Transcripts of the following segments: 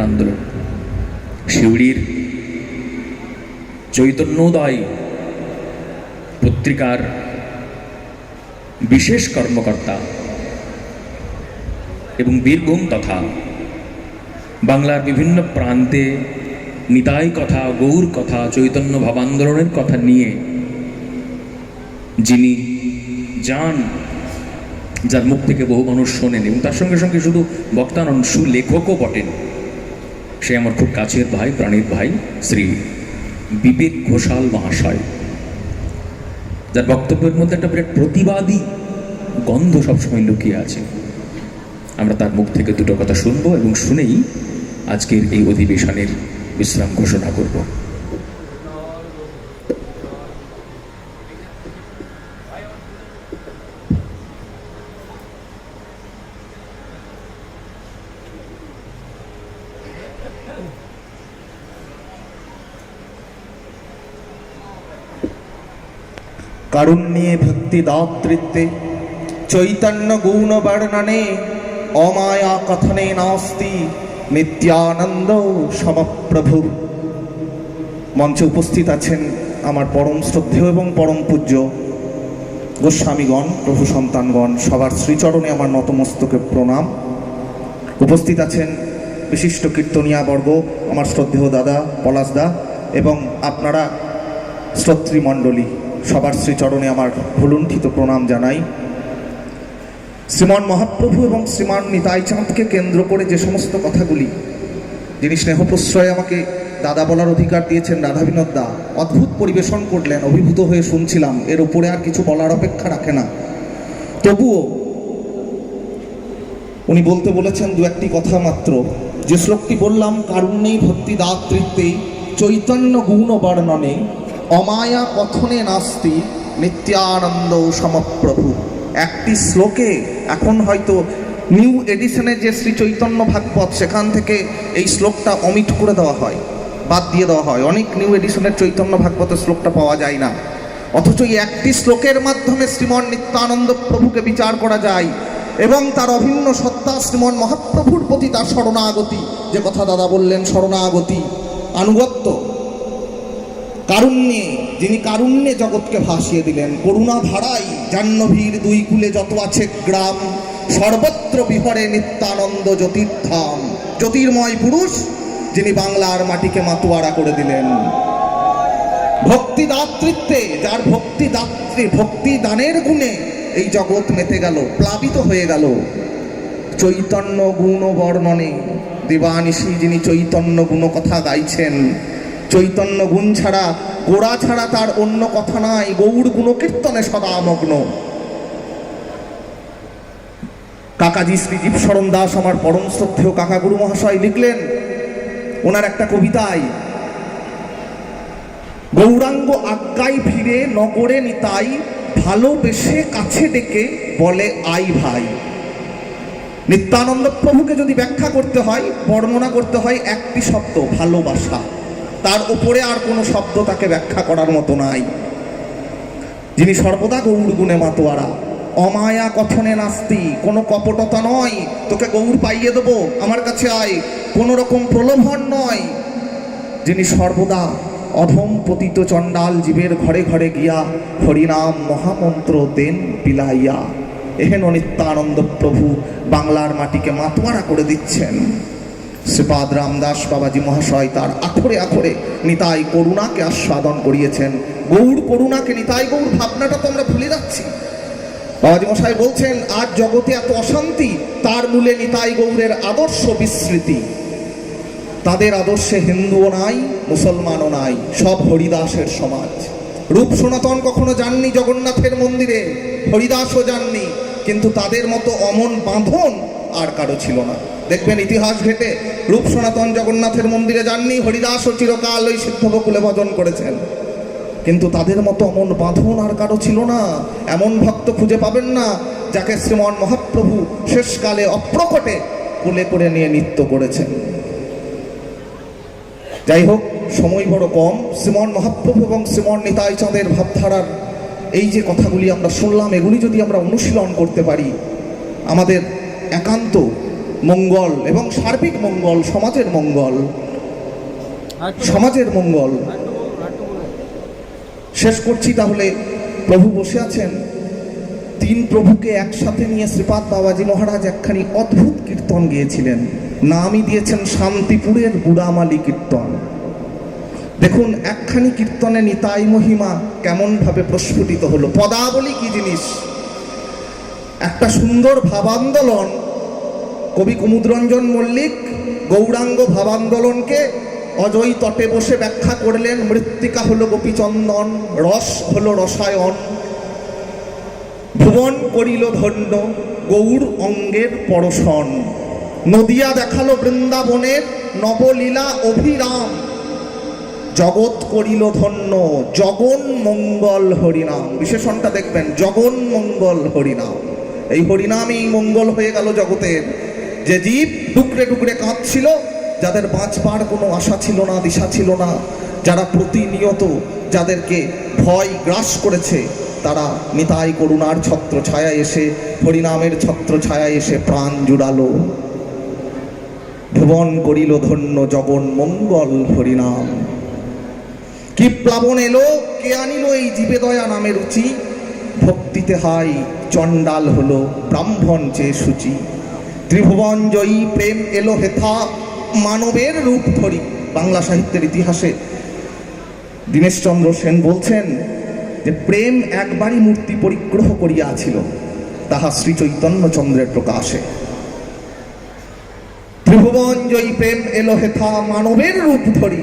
আন্দোলন শিউড়ির চৈতন্যোদয় পত্রিকার বিশেষ কর্মকর্তা এবং বীরভূম তথা বাংলার বিভিন্ন প্রান্তে নিতাই কথা, গৌর কথা, চৈতন্য ভাব আন্দোলনের কথা নিয়ে যিনি যান, যার মুখ থেকে বহু মানুষ শোনেন এবং তার সঙ্গে সঙ্গে শুধু বক্তা নন, সুলেখকও বটেন, সে আমার খুব কাছের ভাই, প্রাণীর ভাই, শ্রী বিবেক ঘোষাল মহাশয়, যার বক্তব্যের মধ্যে একটা বিরাট প্রতিবাদী গন্ধ সবসময় লুকিয়ে আছে। আমরা তার মুখ থেকে দুটো কথা শুনবো এবং শুনেই আজকের এই অধিবেশনের বিশ্রাম ঘোষণা করব। কারুণ্যে ভক্তি দাতৃত্বে চৈতন্য গৌণ বর্ণনে অমায়া কথনে নাস্তি নিত্যানন্দ সমপ্রভু। মঞ্চে উপস্থিত আছেন আমার পরম শ্রদ্ধেয় এবং পরম পূজ্য গোস্বামীগণ, প্রভু সন্তানগণ, সবার শ্রীচরণে আমার নতমস্তকে প্রণাম। উপস্থিত আছেন বিশিষ্ট কীর্তনিয়াবর্গ, আমার শ্রদ্ধেয় দাদা পলাশদা এবং আপনারা শ্রোতৃমণ্ডলী, সবার শ্রীচরণে আমার ভুলুণ্ঠিত প্রণাম জানাই। শ্রীমান মহাপ্রভু এবং শ্রীমান নিতাই চাঁদকে কেন্দ্র করে যে সমস্ত কথাগুলি যিনি স্নেহ প্রশ্রয়ে আমাকে দাদা বলার অধিকার দিয়েছেন, রাধা বিনোদ দা অদ্ভুত পরিবেশন করলেন, অভিভূত হয়ে শুনছিলাম, এর উপরে আর কিছু বলার অপেক্ষা রাখে না। তবুও উনি বলতে বলেছেন দু একটি কথা মাত্র। যে শ্লোকটি বললাম, কারুণ্যেই ভক্তি দাতৃত্বে চৈতন্য গৌণ বর্ণনে অমায়া কথনে নাস্তি নিত্যানন্দ সমপ্রভু, একটি শ্লোকে এখন হয়তো নিউ এডিশনের যে শ্রী চৈতন্য ভাগবত, সেখান থেকে এই শ্লোকটা অমিট করে দেওয়া হয়, বাদ দিয়ে দেওয়া হয়। অনেক নিউ এডিশনের চৈতন্য ভাগবতের শ্লোকটা পাওয়া যায় না, অথচ এই একটি শ্লোকের মাধ্যমে শ্রীমন নিত্যানন্দ প্রভুকে বিচার করা যায় এবং তার অভিন্ন সত্তা শ্রীমন মহাপ্রভুর প্রতি তার শরণাগতি, যে কথা দাদা বললেন, শরণাগতি, আনুগত্য, কারুণ্যে, যিনি কারুণ্যে জগৎকে ভাসিয়ে দিলেন, করুণা ধারাই জাহ্নবীর দুই কূলে যত আছে গ্রাম, সর্বত্র বিহরে নিত্যানন্দ জ্যোতির্ধাম, জ্যোতির্ময় পুরুষ যিনি বাংলার মাটিকে মাতোয়ারা করে দিলেন। ভক্তি দাতৃত্বে, যার ভক্তি দানের গুণে এই জগৎ মেতে গেল, প্লাবিত হয়ে গেল। চৈতন্য গুণ বর্ণনে দেবানিশী যিনি চৈতন্য গুণ কথা গাইছেন, চৈতন্য গুণ ছাড়া, গোড়া ছাড়া তার অন্য কথা নাই, গৌর গুণ কীর্তনে সদা মগ্ন। কাকাজি শ্রী জীবশরণ দাস, আমার পরম শ্রদ্ধেয় কাকা গুরু মহাশয়, লিখলেন ওনার একটা কবিতায়, গৌরাঙ্গ আজ্ঞায় ফিরে নগরে নিতাই, ভালোবেসে কাছে ডেকে বলে আই ভাই। নিত্যানন্দ প্রভুকে যদি ব্যাখ্যা করতে হয়, বর্ণনা করতে হয়, একটি শব্দ, ভালোবাসা। তার উপরে আর কোনো শব্দ তাকে ব্যাখ্যা করার মতো নাই। যিনি সর্বদা গৌর গুণে মাতোয়ারা, অমায়া কথনে নাস্তি, কোনো কপটতা নয়, তোকে গৌর পাইয়ে দেবো, আমার কাছে আয়, কোনো রকম প্রলোভন নয়। যিনি সর্বদা অধম পতিত চণ্ডাল জীবের ঘরে ঘরে গিয়া হরিনাম মহামন্ত্র দেন বিলাইয়া, এহেন নিত্যানন্দ প্রভু বাংলার মাটিকে মাতোয়ারা করে দিচ্ছেন। শ্রীপাদ রামদাস বাবাজি মহাশয় তার আখরে আখরে নিতাই করুণাকে আস্বাদন করিয়েছেন। গৌর করুণাকে, নিতাই গৌর ভাবনাটা তো আমরা ভুলে যাচ্ছি। বাবাজি মশাই বলছেন, আজ জগতে এত অশান্তি, তার মূলে নিতাই গৌরের আদর্শ বিস্মৃতি। তাদের আদর্শে হিন্দুও নাই, মুসলমানও নাই, সব হরিদাসের সমাজ। রূপ সনাতন কখনো যাননি জগন্নাথের মন্দিরে, হরিদাসও যাননি, কিন্তু তাদের মতো অমন বাঁধন আর কারো ছিল না। দেখবেন ইতিহাস ঘেটে, রূপ সনাতন জগন্নাথের মন্দিরে যাননি, হরিদাসও চিরকাল ওই সিদ্ধবকুলে ভজন করেছেন, কিন্তু তাদের মতো অমন বাঁধন আর কারো ছিল না। এমন ভক্ত খুঁজে পাবেন না যাকে শ্রীমন মহাপ্রভু শেষকালে অপ্রকটে কোলে করে নিয়ে নৃত্য করেছেন। যাই হোক, সময় বড় কম। শ্রীমন মহাপ্রভু এবং শ্রীমন নিতাই চাঁদের ভাবধারার এই যে কথাগুলি আমরা শুনলাম, এগুলি যদি আমরা অনুশীলন করতে পারি, আমাদের একান্ত মঙ্গল এবং সার্বিক মঙ্গল, সমাজের মঙ্গল, সমাজের মঙ্গল। শেষ করছি তাহলে। প্রভু বসে আছেন, তিন প্রভুকে একসাথে নিয়ে শ্রীপাদ বাবাজি মহারাজ একখানি অদ্ভুত কীর্তন গিয়েছিলেন, নামই দিয়েছেন শান্তিপুরের বুড়ামালি কীর্তন। দেখুন একখানি কীর্তনে নিতাই মহিমা কেমনভাবে প্রস্ফুটিত হলো। পদাবলী কি জিনিস, একটা সুন্দর ভাবান্দোলন। কবি কুমুদরঞ্জন মল্লিক গৌরাঙ্গ ভাবান্দোলনকে অজয় তটে বসে ব্যাখ্যা করলেন। মৃত্তিকা হলো গোপীচন্দন, রস হলো রসায়ন, ভুবন করিল ধন্য গৌর অঙ্গের পরশন, নদিয়া দেখালো বৃন্দাবনের নবলীলা অভিরাম, জগৎ করিল ধন্য জগন মঙ্গল হরিনাম। বিশেষণটা দেখবেন, জগন মঙ্গল হরিনাম। এই হরিনামই মঙ্গল হয়ে গেল জগতের। যে জীব টুকরে টুকরে কাঁদছিল, যাদের বাঁচবার কোনো আশা ছিল না, দিশা ছিল না, যারা প্রতিনিয়ত যাদেরকে ভয় গ্রাস করেছে, তারা নিতাই করুণার ছত্র ছায়ায় এসে, হরিনামের ছত্র ছায়ায় এসে প্রাণ জুড়ালো। ভুবন করিল ধন্য জগন মঙ্গল হরিনাম। কি প্লাবন এলো, কে আনিল এই জীবে দয়া নামে রুচি, ভক্তিতে হাই চণ্ডাল হলো ব্রাহ্মণ চেয়ে সূচি। ত্রিভুবন জয়ী প্রেম এলো হেথা মানবের রূপ ধরি। বাংলা সাহিত্যের ইতিহাসে দীনেশচন্দ্র সেন বলছেন যে প্রেম একবারই মূর্তি পরিগ্রহ করিয়াছিল, তাহা শ্রী চৈতন্যচন্দ্রের প্রকাশে। ত্রিভুবন জয়ী প্রেম এলো হেথা মানবের রূপ ধরি,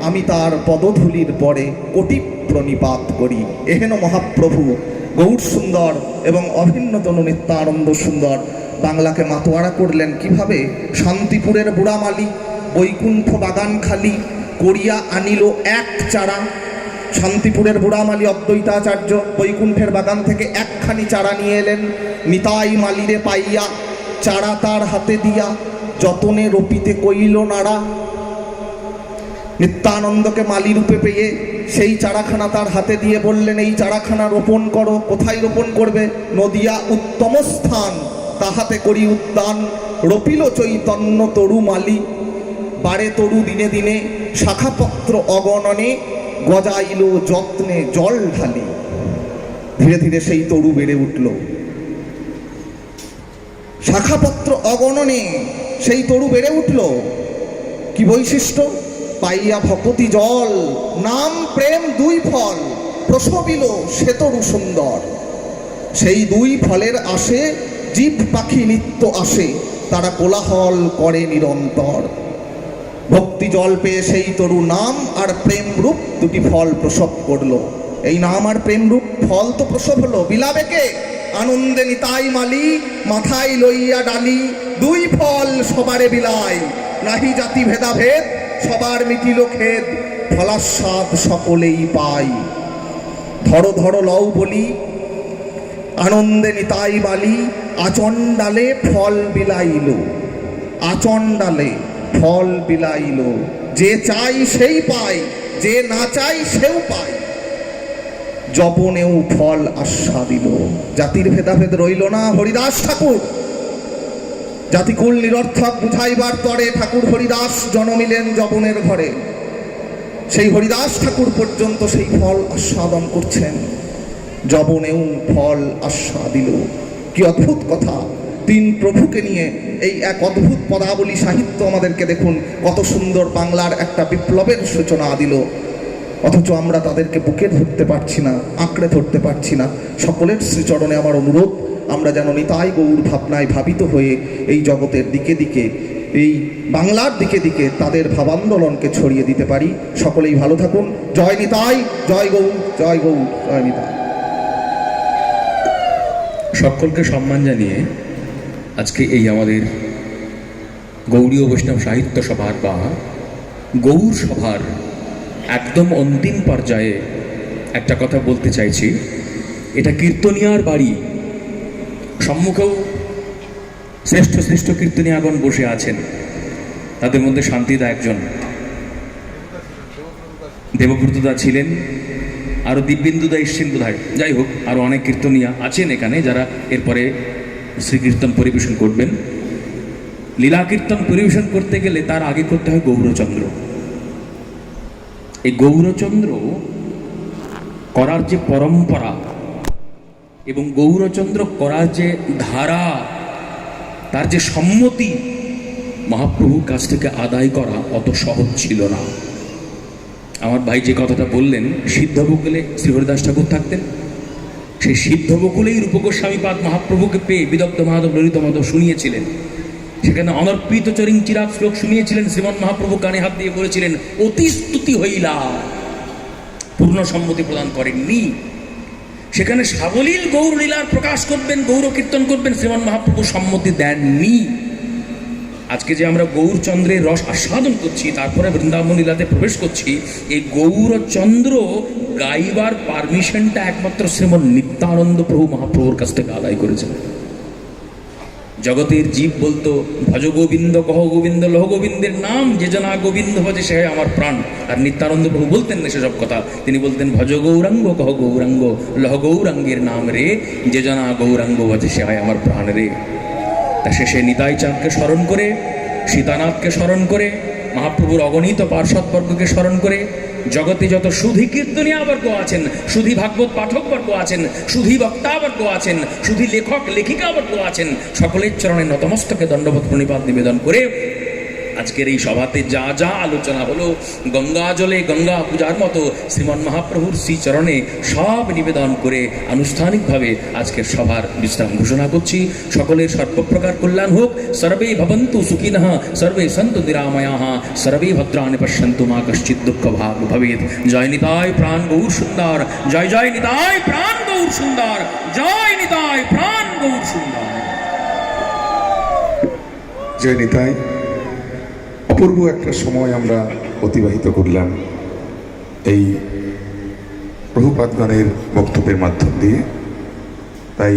আমি তার পদধূলির পরে কোটি প্রণিপাত করি। এহেন মহাপ্রভু গৌর সুন্দর এবং অভিন্নতনু নিত্যানন্দ সুন্দর বাংলাকে মাতোয়ারা করলেন কিভাবে? শান্তিপুরের বুড়ামালি বৈকুণ্ঠ বাগান খালি করিয়া আনিল এক চারা। শান্তিপুরের বুড়ামালি অদ্বৈতাচার্য বৈকুণ্ঠের বাগান থেকে একখানি চারা নিয়ে এলেন। নিতাই মালিরে পাইয়া চারা তার হাতে দিয়া, যতনে রপিতে কইল নাড়া। নিত্যানন্দকে মালি রূপে পেয়ে সেই চারাখানা তার হাতে দিয়ে বললেন, এই চারাখানা রোপণ করো। কোথায় রোপণ করবে? নদিয়া উত্তম স্থান, তাহাতে করি উদ্যান। রপিল চৈতন্য তরু মালি, বাড়ে তরু দিনে দিনে, শাখাপত্র অগণনে, গজাইল যত্নে জল ঢালি। ধীরে ধীরে সেই তরু বেড়ে উঠল। শাখাপত্র অগণনে সেই তরু বেড়ে উঠল। কি বৈশিষ্ট্য? পাইয়া ভকতি জল, নাম প্রেম দুই ফল, প্রসবিল সে তরু সুন্দর। সেই দুই ফলের আসে জীব পাখি নিত্য আসে, তারা কোলাহল করে নিরন্তর। ভক্তি জল পেয়ে সেই তরু নাম আর প্রেম রূপ দুটি ফল প্রসব করলো। এই নাম আর প্রেম রূপ ফল তো প্রসব হলো। বিলাবে কে? আনন্দে নিতাই মালি, মাথায় লইয়া ডালি। দুই ফল সবারে বিলাই, নাহি জাতি ভেদাভেদ, সবার মিটিল খেদ, ফলাস্বাদ সকলেই পাই। ধরো ধরো লও বলি, আনন্দে নিতাই বালি, আচণ্ডালে ফল বিলাইল। আচণ্ডালে ফল বিলাইল, যে চাই সেই পায়, যে না চাই সেও পায়। যবনেও ফল আস্বাদিল। জাতির ভেদাভেদ রইল না। হরিদাস ঠাকুর জাতিকুল নিরর্থক বুঝাইবার তরে ঠাকুর হরিদাস জন্মিলেন যবনের ঘরে। সেই হরিদাস ঠাকুর পর্যন্ত সেই ফল আস্বাদন করছেন। যবনেও ফল আস্বাদিল। কি অদ্ভুত কথা! তিন প্রভুকে নিয়ে এই এক অদ্ভুত পদাবলী সাহিত্য আমাদেরকে দেখুন কত সুন্দর বাংলার একটা বিপ্লবের সূচনা দিল। অথচ আমরা তাদেরকে বুকে ধরতে পারছি না, আঁকড়ে ধরতে পারছি না। সকলের শ্রীচরণে আমার অনুরোধ, আমরা যেন নিতাই গৌর ভাবনায় ভাবিত হয়ে এই জগতের দিকে দিকে, এই বাংলার দিকে দিকে তাদের ভাবান্দোলনকে ছড়িয়ে দিতে পারি। সকলেই ভালো থাকুন। জয় নিতাই, জয় গৌর, জয় গৌর, জয় নিতাই। সকলকে সম্মান জানিয়ে আজকে এই আমাদের গৌড়ীয় বৈষ্ণব সাহিত্য সভার বা গৌর সভার একদম অন্তিম পর্যায়ে একটা কথা বলতে চাইছি। এটা কীর্তনিয়ার বাড়ি। সম্মুখেও শ্রেষ্ঠ শ্রেষ্ঠ কীর্তনিয়াগণ বসে আছেন। তাদের মধ্যে শান্তিদা একজন, দেবব্রতদা ছিলেন, আরও দিব্যেন্দুদা এসছেন বোধহয়। যাই হোক, আরও অনেক কীর্তনিয়া আছেন এখানে যারা এরপরে শ্রীকীর্তন পরিবেশন করবেন। লীলা কীর্তন পরিবেশন করতে গেলে তার আগে করতে হয় গৌরচন্দ্র। এই গৌরচন্দ্র করার যে পরম্পরা এবং গৌরচন্দ্র করার যে ধারা, তার যে সম্মতি, মহাপ্রভুর কাছ থেকে আদায় করা অত সহজ ছিল না। আমার ভাই যে কথাটা বললেন, সিদ্ধ বকুলে শ্রী হরিদাস ঠাকুর থাকতেন, সেই সিদ্ধ বকুলেই রূপগোস্বামীপাদ মহাপ্রভুকে পেয়ে বিদগ্ধ মাধব ললিত মাধব শুনিয়েছিলেন। সেখানে অনর্পিত চরিং চিরাগ শ্লোক শুনিয়েছিলেন। শ্রীমন মহাপ্রভু কানে হাত দিয়ে বলেছিলেন, অতি স্তুতি হইলা, পূর্ণ সম্মতি প্রদান করেননি। সেখানে সাবলীল গৌর লীলার প্রকাশ করবেন, গৌর কীর্তন করবেন, শ্রীমন মহাপ্রভু সম্মতি দেননি। আজকে যে আমরা গৌরচন্দ্রের রস আস্বাদন করছি, তারপরে বৃন্দাবন লীলাতে প্রবেশ করছি, এই গৌরচন্দ্র গাইবার পারমিশনটা একমাত্র শ্রীমন নিত্যানন্দ প্রভু মহাপ্রভুর কাছ থেকে আদায় করেছেন। জগতের জীব বলতো, ভজ গোবিন্দ কহ গোবিন্দ লহ গোবিন্দের নাম, যে জনা গোবিন্দ ভজে সে আমার প্রাণ। আর নিত্যানন্দ প্রভু বলতেন না সেসব কথা, তিনি বলতেন ভজ গৌরাঙ্গ কহ গৌরাঙ্গ লহ গৌরাঙ্গের নাম রে, যে জনা গৌরাঙ্গ ভজে সে আমার প্রাণ রে। তা শেষে নিতাই চাঁদকে স্মরণ করে, সীতানাথকে স্মরণ করে, মহাপ্রভুর অগণিত পার্শ্বদবর্গকে স্মরণ করে, জগতে যত সুধী কীর্তনিয়াবর্গ আছেন, সুধী ভাগবত পাঠকবর্গ আছেন, সুধী বক্তাবর্গ আছেন, সুধী লেখক লেখিকাবর্গ আছেন, সকলের চরণে নতমস্তকে দণ্ডবত প্রণিপাত নিবেদন করে আজকের এই সভাতে যা যা আলোচনা হলো, গঙ্গা জলে গঙ্গা পূজার মতো শ্রীমন মহাপ্রভুর শ্রীচরণে সব নিবেদন করে আনুষ্ঠানিকভাবে আজকের সভার বিশ্রাম ঘোষণা করছি। সকলের সর্বপ্রকার কল্যাণ হোক। সর্বে ভবন্তু সুখিনঃ, সর্বে সন্তু নিরাময়াঃ, সর্বে ভদ্রাণি পশ্যন্তু মা কশ্চিৎ দুঃখ ভাগ ভবেৎ। জয় নিতাই প্রাণ গৌর সুন্দর, জয় জয় নিতাই প্রাণ গৌর সুন্দর, জয় নিতাই প্রাণ গৌর সুন্দর। জয় নিতাই। অপূর্ব একটা সময় আমরা অতিবাহিত করলাম এই প্রভুপাদগণের বক্তব্যের মাধ্যম দিয়ে। তাই